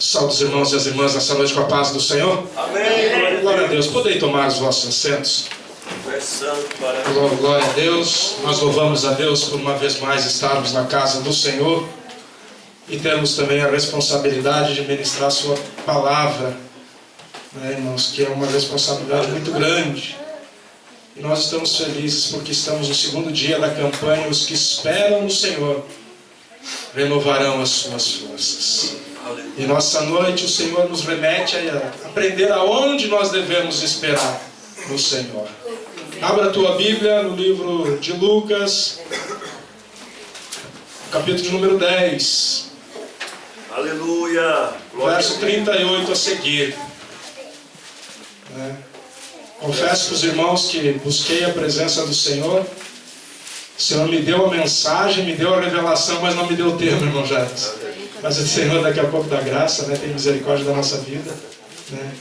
Saúde os irmãos e as irmãs nessa noite com a paz do Senhor. Amém. Glória a Deus. Podem tomar os vossos assentos. Glória a Deus. Nós louvamos a Deus por uma vez mais estarmos na casa do Senhor e termos também a responsabilidade de ministrar a sua palavra, né, irmãos, que é uma responsabilidade muito grande. E nós estamos felizes porque estamos no segundo dia da campanha. Os que esperam no Senhor renovarão as suas forças. E nessa noite o Senhor nos remete a aprender aonde nós devemos esperar no Senhor. Abra a tua Bíblia no livro de Lucas, capítulo de número 10. Aleluia. Verso 38 a seguir. Confesso para os irmãos que busquei a presença do Senhor. O Senhor me deu a mensagem, me deu a revelação, mas não me deu o termo, irmão Jadson. Mas o Senhor daqui a pouco dá graça, né? Tem misericórdia da nossa vida, né?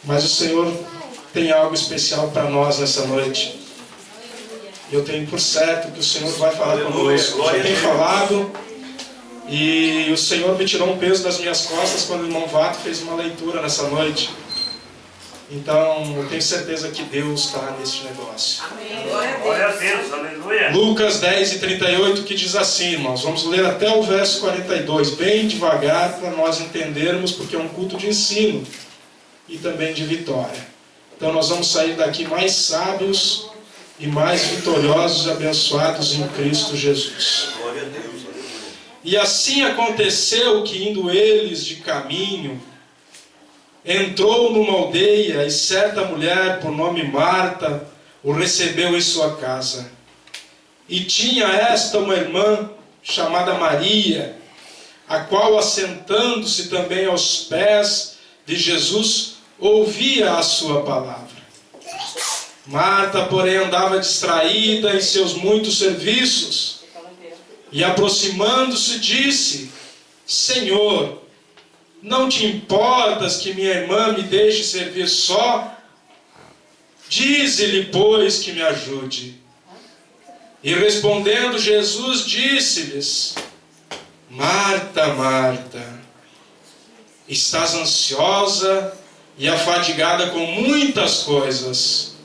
Mas o Senhor tem algo especial para nós nessa noite. E eu tenho por certo que o Senhor vai falar conosco. Já tem falado, e o Senhor me tirou um peso das minhas costas quando o irmão Vato fez uma leitura nessa noite. Então, eu tenho certeza que Deus está neste negócio. Amém. Glória a Deus, aleluia. Lucas 10 e 38, que diz assim, irmãos. Vamos ler até o verso 42, bem devagar, para nós entendermos, porque é um culto de ensino e também de vitória. Então, nós vamos sair daqui mais sábios e mais vitoriosos e abençoados em Cristo Jesus. Glória a Deus. E assim aconteceu que, indo eles de caminho, entrou numa aldeia, e certa mulher, por nome Marta, o recebeu em sua casa. E tinha esta uma irmã, chamada Maria, a qual, assentando-se também aos pés de Jesus, ouvia a sua palavra. Marta, porém, andava distraída em seus muitos serviços, e aproximando-se, disse: Senhor, não te importas que minha irmã me deixe servir só? Dize-lhe, pois, que me ajude. E respondendo Jesus, disse-lhes: Marta, Marta, estás ansiosa e afadigada com muitas coisas,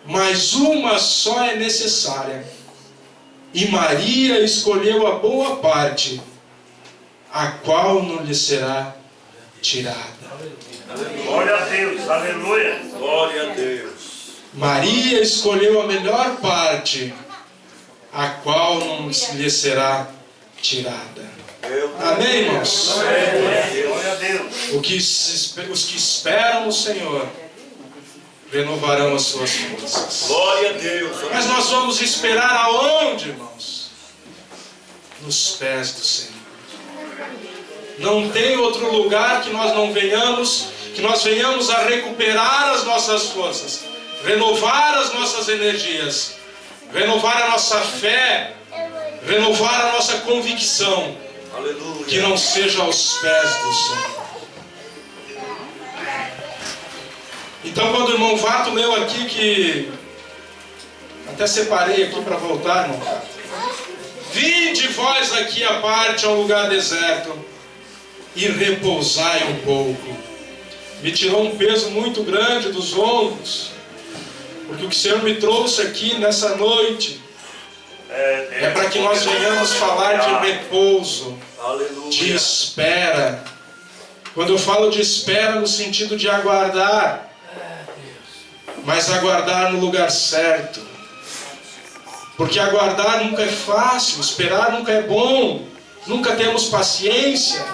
mas uma só é necessária. E Maria escolheu a boa parte, a qual não lhe será tirada. Glória a Deus, aleluia. Glória a Deus. Maria escolheu a melhor parte, a qual não lhe será tirada. Amém, irmãos? Glória a Deus. Os que esperam no Senhor renovarão as suas forças. Glória a Deus. Mas nós vamos esperar aonde, irmãos? Nos pés do Senhor. Não tem outro lugar que nós não venhamos, que nós venhamos a recuperar as nossas forças, renovar as nossas energias, renovar a nossa fé, renovar a nossa convicção. Aleluia. Que não seja aos pés do Senhor. Então, quando o irmão Vato leu aqui, que até separei aqui para voltar, irmão Vato. Vinde vós aqui à parte, a um lugar deserto, e repousai um pouco. Me tirou um peso muito grande dos ombros, porque o que o Senhor me trouxe aqui nessa noite é para que nós venhamos falar de repouso, Aleluia. de espera. Quando eu falo de espera no sentido de aguardar, mas aguardar no lugar certo. Porque aguardar nunca é fácil, esperar nunca é bom, nunca temos paciência,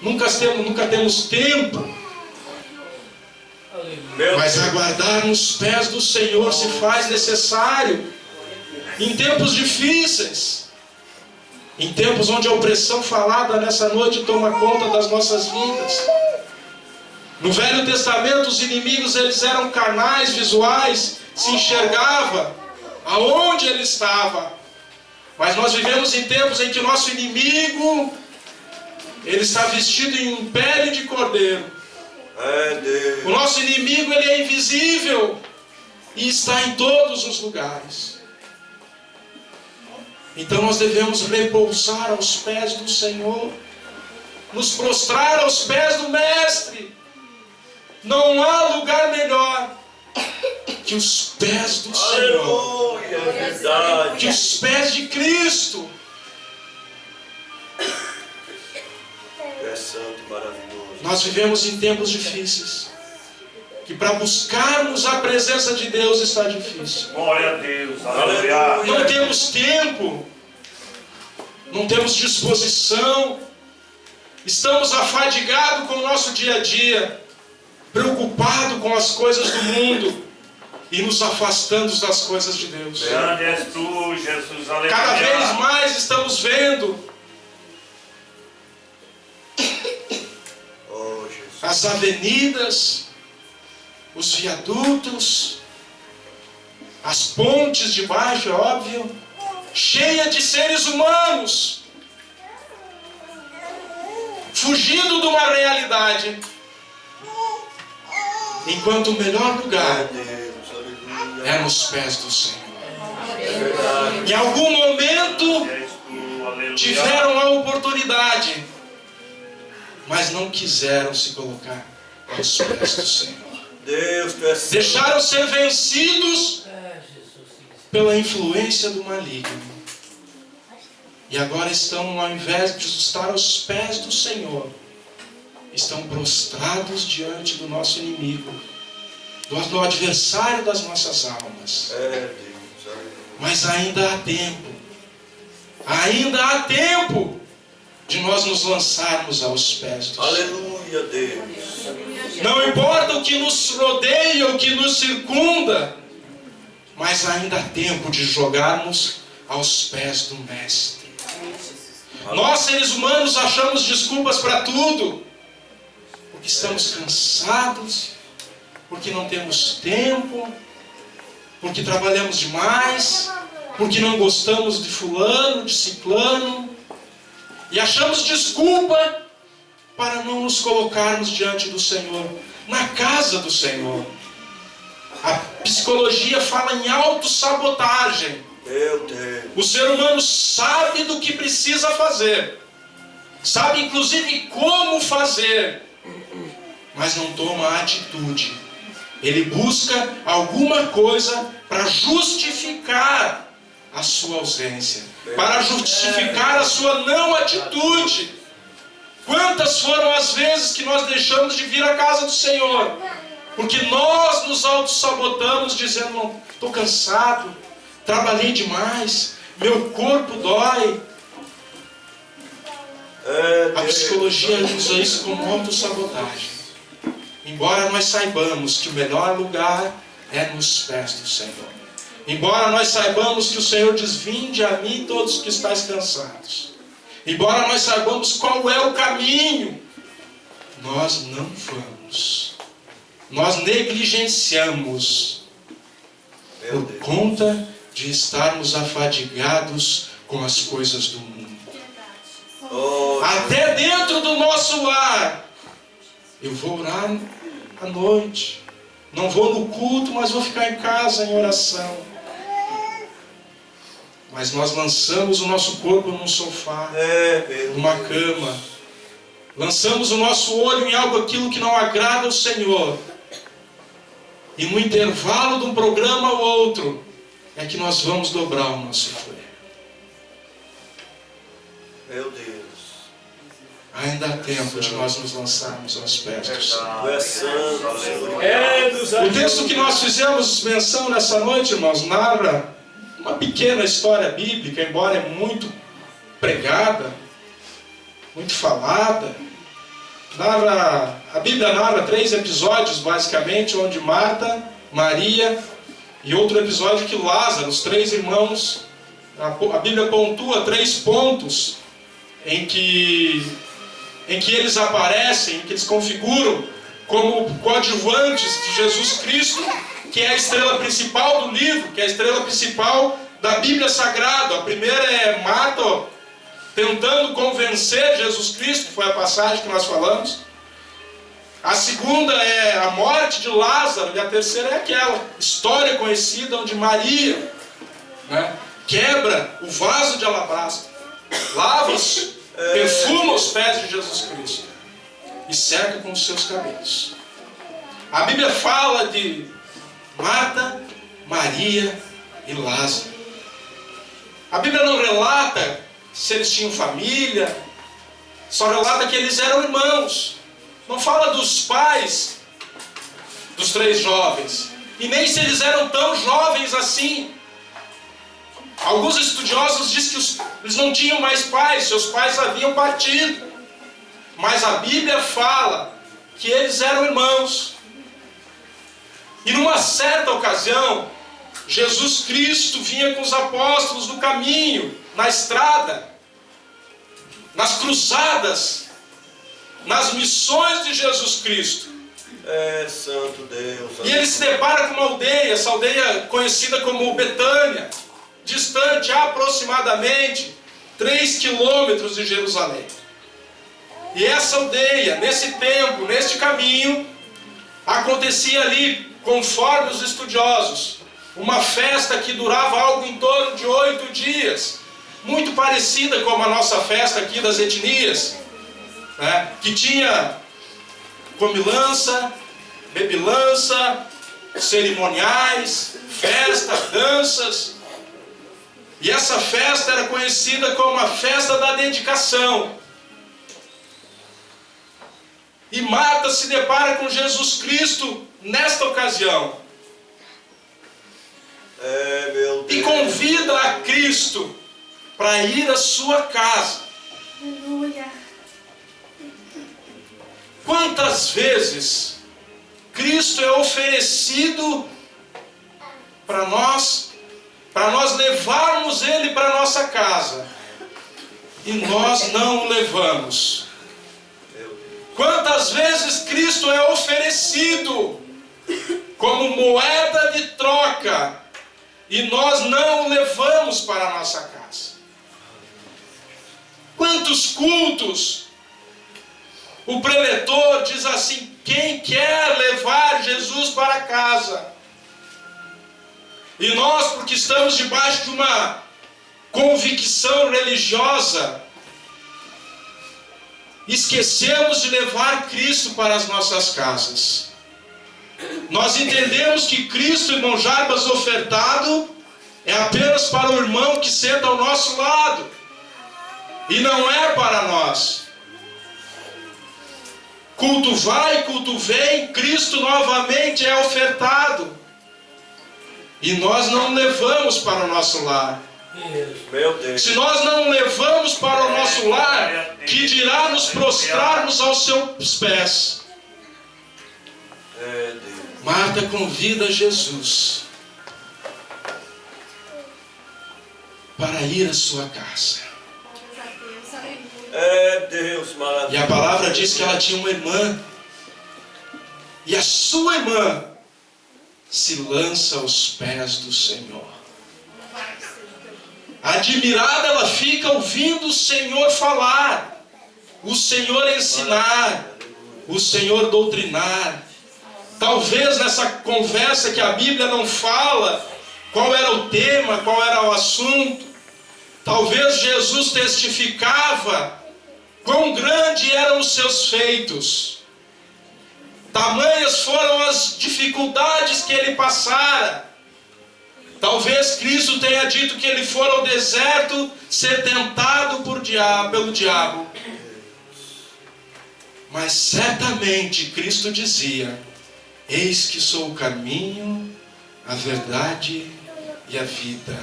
nunca temos tempo. Mas aguardar nos pés do Senhor se faz necessário em tempos difíceis, em tempos onde a opressão falada nessa noite toma conta das nossas vidas. No Velho Testamento, os inimigos eles eram carnais, visuais, se enxergava aonde ele estava. Mas nós vivemos em tempos em que o nosso inimigo ele está vestido em pele de cordeiro. O nosso inimigo ele é invisível e está em todos os lugares. Então nós devemos repousar aos pés do Senhor. nos prostrar aos pés do Mestre. Não há lugar melhor que os pés do Senhor, Aleluia, é verdade. que os pés de Cristo. É santo e maravilhoso. Nós vivemos em tempos difíceis, que para buscarmos a presença de Deus está difícil. Glória a Deus. Aleluia. Não temos tempo, não temos disposição, estamos afadigados com o nosso dia a dia, preocupados com as coisas do mundo e nos afastando das coisas de Deus. Grande és tu, Jesus. Aleluia. Cada vez mais estamos vendo Oh, Jesus. as avenidas, os viadutos, as pontes de baixo, é óbvio, cheia de seres humanos, fugindo de uma realidade, enquanto o melhor lugar Deus, aleluia. é nos pés do Senhor. É verdade. Em algum momento És tu, aleluia. tiveram a oportunidade, mas não quiseram se colocar aos pés do Senhor. Deus, tu és santo. Deixaram ser vencidos pela influência do maligno. E agora estão, ao invés de estar aos pés do Senhor, estão prostrados diante do nosso inimigo, do adversário das nossas almas. É Deus, aleluia. Mas ainda há tempo de nós nos lançarmos aos pés do Senhor. Aleluia, Deus. Não importa o que nos rodeia, o que nos circunda, mas ainda há tempo de jogarmos aos pés do Mestre. Nós, seres humanos, achamos desculpas para tudo, porque estamos cansados, porque não temos tempo, porque trabalhamos demais, porque não gostamos de fulano, de ciclano, e achamos desculpa para não nos colocarmos diante do Senhor, na casa do Senhor. A psicologia fala em autossabotagem. Meu Deus. O ser humano sabe do que precisa fazer, sabe inclusive como fazer, mas não toma atitude. Ele busca alguma coisa para justificar a sua ausência, para justificar a sua não atitude. Quantas foram as vezes que nós deixamos de vir à casa do Senhor, porque nós nos autossabotamos dizendo, não, estou cansado, trabalhei demais, meu corpo dói. A psicologia usa isso como autossabotagem. Embora nós saibamos que o melhor lugar é nos pés do Senhor. Embora nós saibamos que o Senhor diz, vinde a mim todos que estáis cansados. Embora nós saibamos qual é o caminho, nós não vamos. Nós negligenciamos Meu por Deus. conta de estarmos afadigados com as coisas do mundo. Oh, Até dentro do nosso lar. Eu vou orar à noite. Não vou no culto, mas vou ficar em casa em oração. Mas nós lançamos o nosso corpo num sofá, meu numa Deus. cama. Lançamos o nosso olho em algo aquilo que não agrada ao Senhor. E no intervalo de um programa ou outro, é que nós vamos dobrar o nosso joelho. Meu Deus. Ainda há tempo de nós nos lançarmos aos pés do Senhor. Tu és santo, Senhor. O texto que nós fizemos menção nessa noite, irmãos, narra uma pequena história bíblica, embora é muito pregada, muito falada. A Bíblia narra 3 episódios, basicamente, onde Marta, Maria e outro episódio que Lázaro, os 3 irmãos, a Bíblia pontua 3 pontos em que eles aparecem, em que eles configuram como coadjuvantes de Jesus Cristo, que é a estrela principal do livro, que é a estrela principal da Bíblia Sagrada. A primeira é Marta tentando convencer Jesus Cristo, que foi a passagem que nós falamos. A segunda é a morte de Lázaro, e a terceira é aquela história conhecida onde Maria, quebra o vaso de alabastro, lava, perfuma aos pés de Jesus Cristo e cerca com os seus cabelos. A Bíblia fala de Marta, Maria e Lázaro. A Bíblia não relata se eles tinham família, só relata que eles eram irmãos. Não fala dos pais dos 3 jovens, e nem se eles eram tão jovens assim. Alguns estudiosos dizem que eles não tinham mais pais, seus pais haviam partido. Mas a Bíblia fala que eles eram irmãos. E numa certa ocasião, Jesus Cristo vinha com os apóstolos no caminho, na estrada, nas cruzadas, nas missões de Jesus Cristo. É santo Deus. E ele se depara com uma aldeia, essa aldeia conhecida como Betânia, distante aproximadamente 3 quilômetros de Jerusalém. E essa aldeia, nesse tempo, neste caminho, acontecia ali, conforme os estudiosos, uma festa que durava algo em torno de 8 dias, muito parecida com a nossa festa aqui das etnias, né? Que tinha comilança, bebilança, cerimoniais, festa, danças. E essa festa era conhecida como a festa da dedicação. E Marta se depara com Jesus Cristo nesta ocasião. Meu Deus. E convida a Cristo para ir à sua casa. Aleluia. Quantas vezes Cristo é oferecido para nós levarmos Ele para a nossa casa, e nós não o levamos? Quantas vezes Cristo é oferecido como moeda de troca, e nós não o levamos para a nossa casa? Quantos cultos o preletor diz assim: quem quer levar Jesus para casa? E nós, porque estamos debaixo de uma convicção religiosa, esquecemos de levar Cristo para as nossas casas. Nós entendemos que Cristo, irmão Jarbas, ofertado é apenas para o irmão que senta ao nosso lado, e não é para nós. Culto vai, culto vem, Cristo novamente é ofertado, e nós não levamos para o nosso lar. Meu Deus. Se nós não levamos para o nosso lar, que dirá nos prostrarmos aos seus pés? Deus. Marta convida Jesus para ir à sua casa. Deus, maravilhoso. E a palavra diz que ela tinha uma irmã, e a sua irmã se lança aos pés do Senhor. Admirada ela fica ouvindo o Senhor falar, o Senhor ensinar, o Senhor doutrinar. Talvez nessa conversa que a Bíblia não fala qual era o tema, qual era o assunto, talvez Jesus testificava quão grande eram os seus feitos. Tamanhas foram as dificuldades que ele passara. Talvez Cristo tenha dito que ele for ao deserto ser tentado pelo diabo. Mas certamente Cristo dizia: eis que sou o caminho, a verdade e a vida.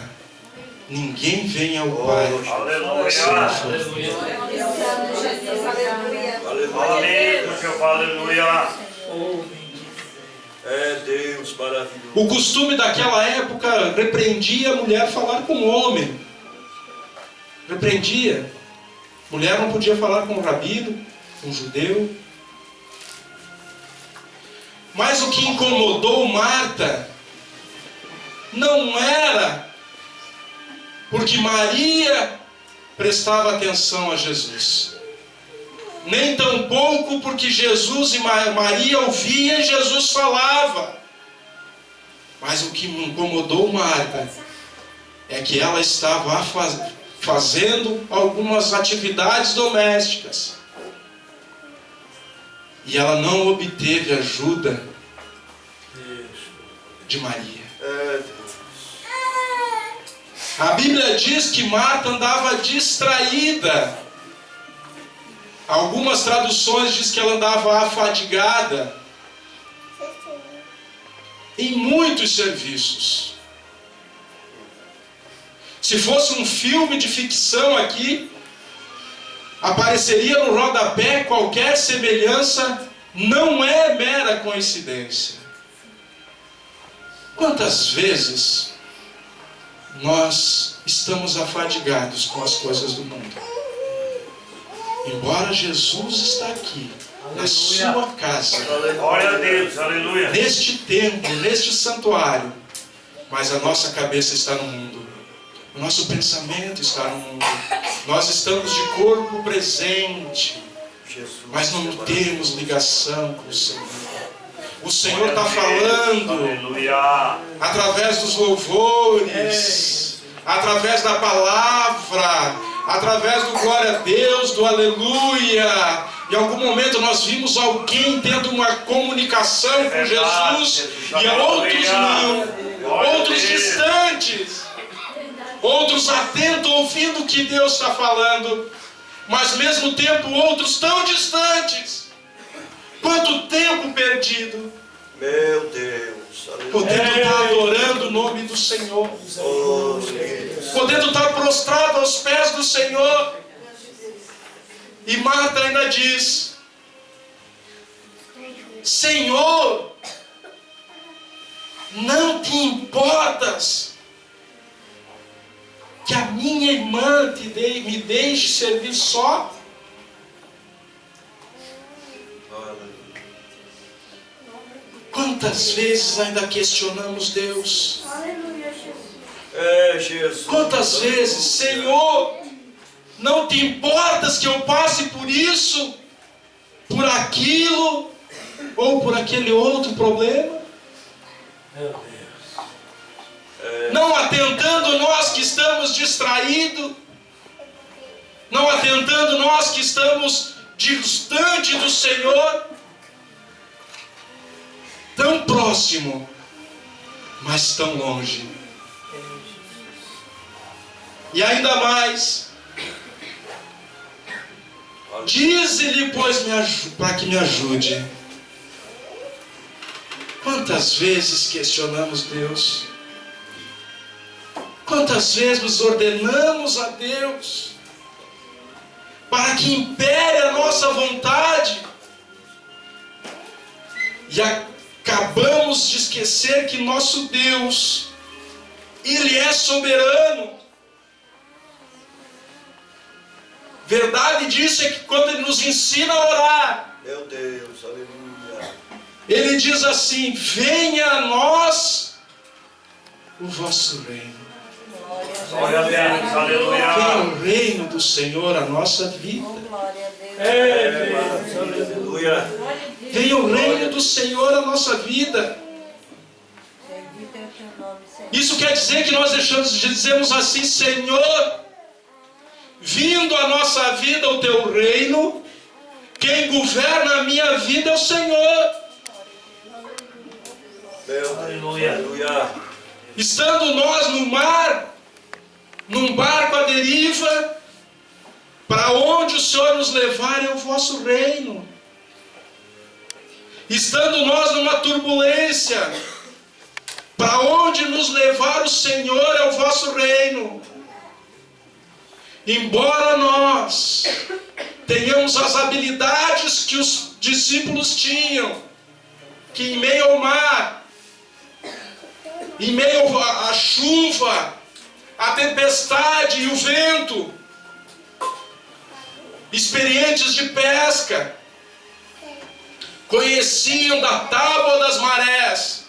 Ninguém vem ao Pai Aleluia. se não for por mim. Aleluia. Que eu falo aleluia. Deus maravilhoso. O costume daquela época repreendia a mulher falar com o homem. Repreendia. Mulher não podia falar com o rabino, com o judeu. Mas o que incomodou Marta não era porque Maria prestava atenção a Jesus, nem tampouco porque Jesus e Maria ouviam e Jesus falava. Mas o que incomodou Marta é que ela estava fazendo algumas atividades domésticas. E ela não obteve ajuda de Maria. A Bíblia diz que Marta andava distraída. Algumas traduções dizem que ela andava afadigada em muitos serviços. Se fosse um filme de ficção aqui, apareceria no rodapé qualquer semelhança, não é mera coincidência. Quantas vezes nós estamos afadigados com as coisas do mundo? Embora Jesus está aqui, na sua casa, Glória a Deus, aleluia. neste templo, neste santuário, mas a nossa cabeça está no mundo. O nosso pensamento está no mundo. Nós estamos de corpo presente, mas não temos ligação com o Senhor. O Senhor está falando Aleluia. através dos louvores, através da palavra, através do glória a Deus, do aleluia. Em algum momento nós vimos alguém tendo uma comunicação com Jesus e outros não, outros distantes. Outros atentos, ouvindo o que Deus está falando, mas ao mesmo tempo outros tão distantes. Quanto tempo perdido. Meu Deus. Aleluia. Podendo estar adorando o nome do Senhor. Oh, Deus. Podendo estar prostrado aos pés do Senhor. E Marta ainda diz: Senhor, não te importas que a minha irmã me deixe servir só? Quantas vezes ainda questionamos Deus? É, Jesus. Quantas vezes, Senhor, não te importas que eu passe por isso, por aquilo, ou por aquele outro problema? Meu Deus. Não atentando nós que estamos distraídos, não atentando nós que estamos distante do Senhor, tão próximo, mas tão longe. E ainda mais, dize-lhe, pois, para que me ajude. Quantas vezes questionamos Deus? Quantas vezes ordenamos a Deus para que impere a nossa vontade? E acabamos de esquecer que nosso Deus, Ele é soberano. Verdade disso é que quando Ele nos ensina a orar, Meu Deus, aleluia. Ele diz assim: venha a nós o vosso reino. Glória a Deus, Venha aleluia. o reino do Senhor a nossa vida. É, Deus, Aleluia. Venha o reino do Senhor a nossa vida. Isso quer dizer que nós dizemos assim: Senhor, vindo a nossa vida o teu reino, quem governa a minha vida é o Senhor. Meu Deus, aleluia. Estando nós no mar, num barco à deriva, para onde o Senhor nos levar é o vosso reino. Estando nós numa turbulência, para onde nos levar o Senhor é o vosso reino. Embora nós tenhamos as habilidades que os discípulos tinham, que em meio ao mar, em meio à chuva, à tempestade e o vento, experientes de pesca, conheciam da tábua das marés,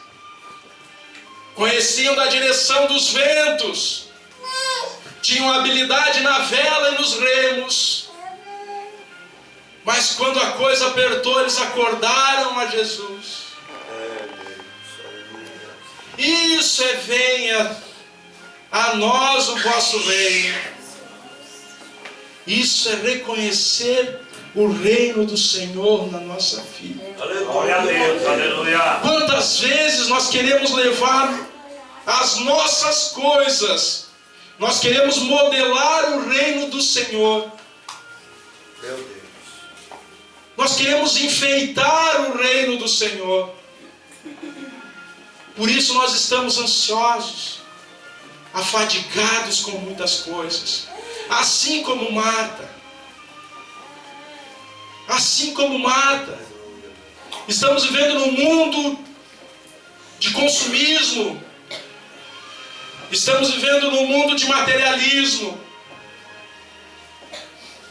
conheciam da direção dos ventos, tinham habilidade na vela e nos remos, mas quando a coisa apertou, eles acordaram a Jesus. Isso é: venha a nós o vosso reino. Isso é reconhecer o reino do Senhor na nossa vida. Glória a Deus, aleluia. Quantas vezes nós queremos levar as nossas coisas, nós queremos modelar o reino do Senhor, Meu Deus. nós queremos enfeitar o reino do Senhor. Por isso nós estamos ansiosos, afadigados com muitas coisas, assim como Marta. Assim como Marta. Estamos vivendo num mundo de consumismo. Estamos vivendo num mundo de materialismo.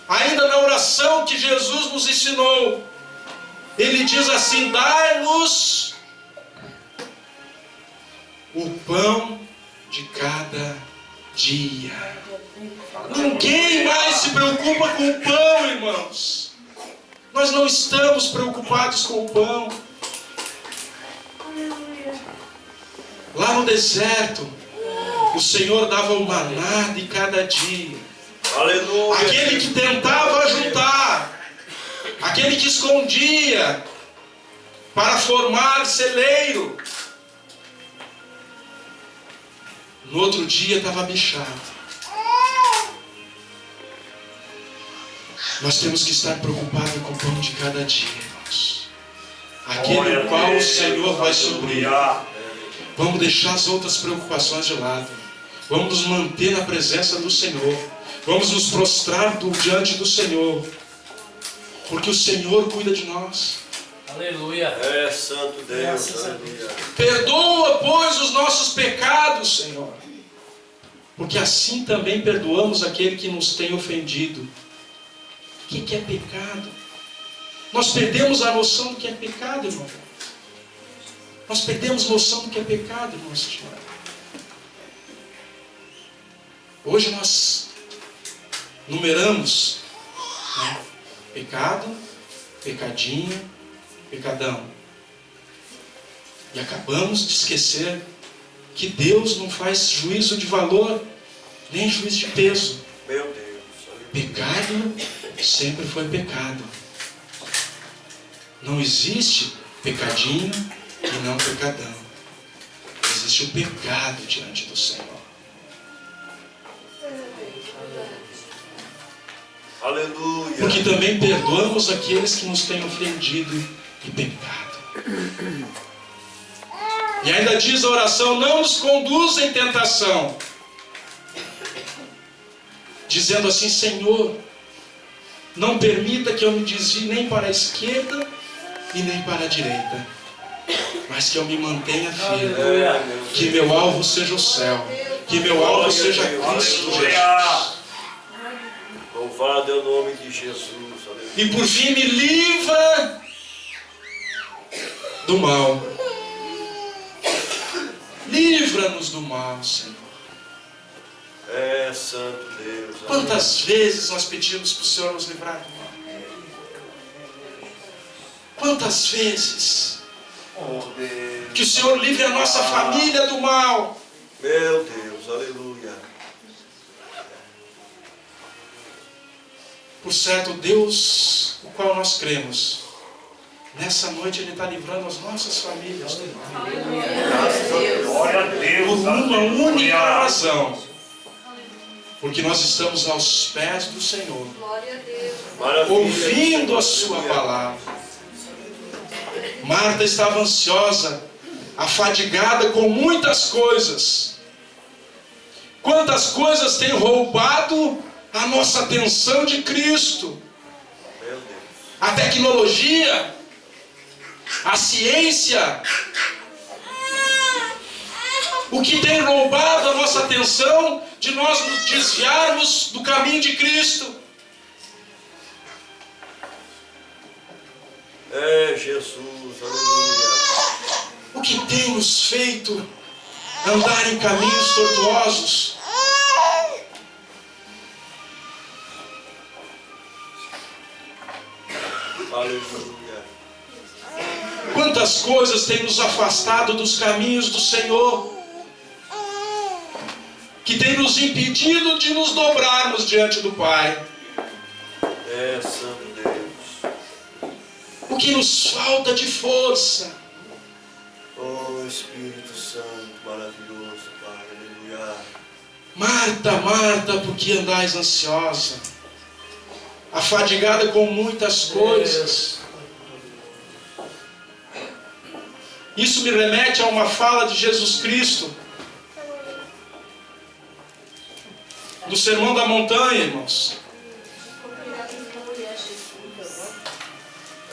Ainda na oração que Jesus nos ensinou, Ele diz assim: dai-nos o pão de cada dia. Ninguém mais se preocupa com o pão, irmãos. Nós não estamos preocupados com o pão. Lá no deserto, o Senhor dava o maná de cada dia. Aleluia. Aquele que tentava juntar, aquele que escondia para formar celeiro, no outro dia estava bichado. Nós temos que estar preocupados com o pão de cada dia, irmãos. Aquele o qual o Senhor vai suprir. Vamos deixar as outras preocupações de lado. Vamos nos manter na presença do Senhor. Vamos nos prostrar diante do Senhor. Porque o Senhor cuida de nós. Aleluia. É, santo Deus, aleluia. Perdoa, pois, os nossos pecados, Senhor. Porque assim também perdoamos aquele que nos tem ofendido. O que é pecado? Nós perdemos a noção do que é pecado, irmão. Nós perdemos noção do que é pecado, irmão. Hoje nós numeramos, né? Pecado, pecadinho, pecadão. E acabamos de esquecer que Deus não faz juízo de valor, nem juízo de peso. Meu Deus. Pecado sempre foi pecado. Não existe pecadinho e não pecadão. Existe o pecado diante do Senhor. Aleluia. Porque também perdoamos aqueles que nos têm ofendido e pecado. E ainda diz a oração: não nos conduza em tentação. Dizendo assim: Senhor, não permita que eu me desvie nem para a esquerda e nem para a direita, mas que eu me mantenha firme. Que meu alvo seja o céu. Que meu alvo seja Cristo Jesus. Louvado é o nome de Jesus. Aleluia. E por fim me livra do mal. Livra-nos do mal, Senhor. É, santo Deus. Quantas vezes nós pedimos para o Senhor nos livrar do mal? Quantas vezes que o Senhor livre a nossa família do mal? Meu Deus, aleluia. Por certo, Deus, o qual nós cremos, nessa noite Ele está livrando as nossas famílias do mal. Glória a Deus. Por uma única razão. Porque nós estamos aos pés do Senhor, Maravilha. ouvindo a sua palavra. Marta estava ansiosa, afadigada com muitas coisas. Quantas coisas têm roubado a nossa atenção de Cristo? Meu Deus. A tecnologia, a ciência. O que tem roubado a nossa atenção de nós nos desviarmos do caminho de Cristo? É, Jesus, aleluia. O que tem nos feito andar em caminhos tortuosos? Aleluia. Quantas coisas têm nos afastado dos caminhos do Senhor, que tem nos impedido de nos dobrarmos diante do Pai? que nos falta de força. Oh Espírito Santo, maravilhoso, Pai, aleluia. Marta, Marta, por que andais ansiosa? Afadigada com muitas coisas. Isso me remete a uma fala de Jesus Cristo no Sermão da Montanha, irmãos.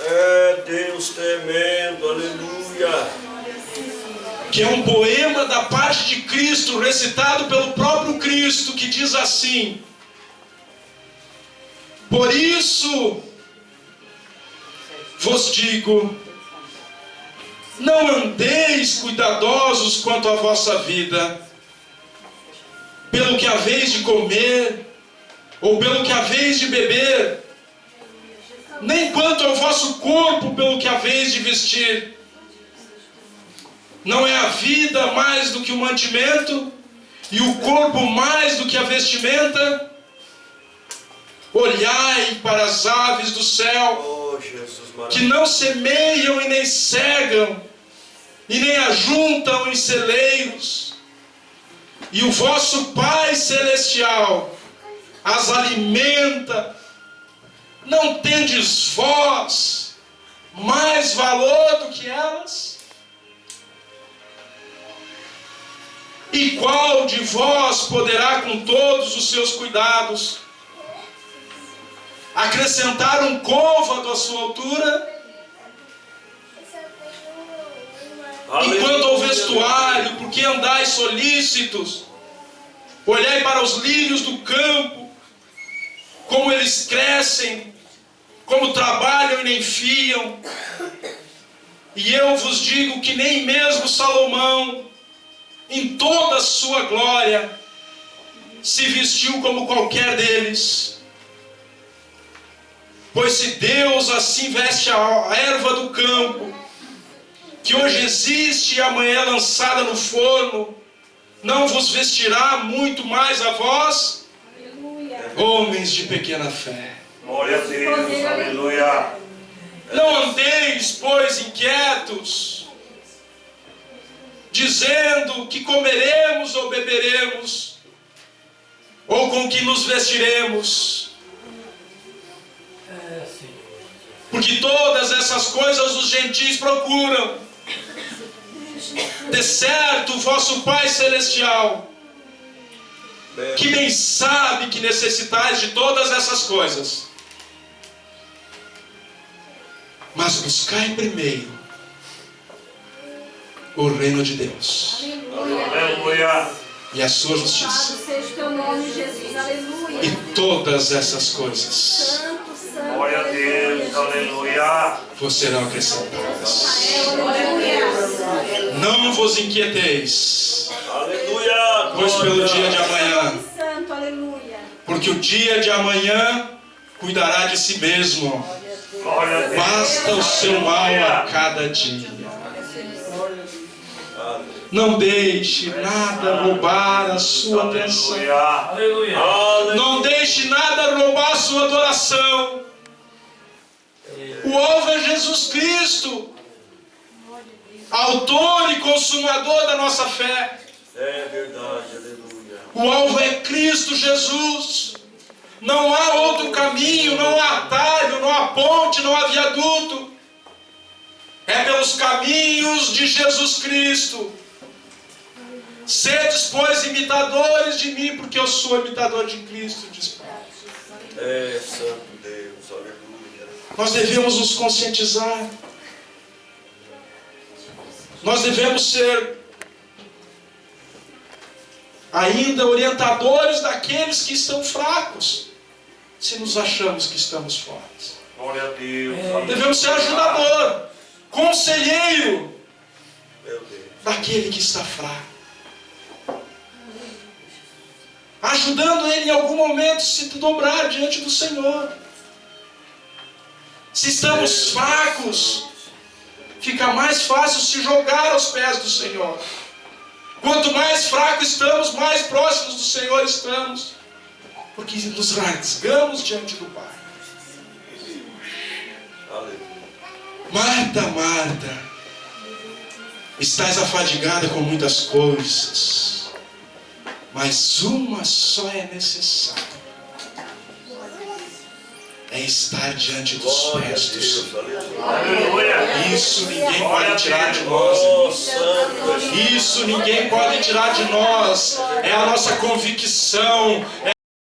É Deus tremendo, aleluia. Que é um poema da parte de Cristo, recitado pelo próprio Cristo, que diz assim: por isso vos digo, não andeis cuidadosos quanto à vossa vida, pelo que haveis de comer, ou pelo que haveis de beber, nem quanto ao vosso corpo, pelo que haveis de vestir. Não é a vida mais do que o mantimento, e o corpo mais do que a vestimenta? Olhai para as aves do céu, que não semeiam e nem cegam, e nem ajuntam em celeiros, e o vosso Pai Celestial as alimenta. Não tendes vós mais valor do que elas? E qual de vós poderá, com todos os seus cuidados, acrescentar um côvado à sua altura? E quanto ao vestuário, por que andais solícitos? Olhai para os lírios do campo, como eles crescem, como trabalham e nem fiam. E eu vos digo que nem mesmo Salomão, em toda a sua glória, se vestiu como qualquer deles. Pois se Deus assim veste a erva do campo, que hoje existe e amanhã é lançada no forno, não vos vestirá muito mais a vós, homens de pequena fé? Glória a Deus, aleluia. Não andeis, pois, inquietos, dizendo que comeremos ou beberemos, ou com que nos vestiremos. Porque todas essas coisas os gentios procuram. De certo, o vosso Pai Celestial, que bem sabe que necessitais de todas essas coisas. Mas buscai primeiro o reino de Deus. Aleluia. E a sua justiça. Louvado seja o teu nome, Jesus. Aleluia. E todas essas coisas Santo, santo. Glória a Deus, aleluia. vos serão acrescentadas. Aleluia. Não vos inquieteis, Aleluia. pois pelo dia de amanhã, Santo, aleluia. porque o dia de amanhã cuidará de si mesmo. Glória a Deus. Basta o seu mal a cada dia. Não deixe nada roubar a sua atenção. Aleluia. Aleluia. Não deixe nada roubar a sua adoração. O alvo é Jesus Cristo, autor e consumador da nossa fé. É verdade, aleluia. O alvo é Cristo Jesus. Não há outro caminho, não há atalho, não há ponte, não há viaduto. É pelos caminhos de Jesus Cristo. Sedes, pois, imitadores de mim, porque eu sou imitador de Cristo, diz Paulo. É, santo Deus, aleluia. Nós devemos nos conscientizar. Nós devemos ser ainda orientadores daqueles que estão fracos, se nos achamos que estamos fortes. Glória a Deus. Devemos ser ajudador, conselheiro Meu Deus. daquele que está fraco, ajudando ele em algum momento a se dobrar diante do Senhor. Se estamos fracos, fica mais fácil se jogar aos pés do Senhor. Quanto mais fracos estamos, mais próximos do Senhor estamos, porque nos rasgamos diante do Pai. Aleluia. Marta, Marta, estás afadigada com muitas coisas, mas uma só é necessária. É estar diante dos Glória a pés do Deus. Senhor. Aleluia. Isso ninguém pode tirar de nós, irmãos. Isso ninguém pode tirar de nós. É a nossa convicção.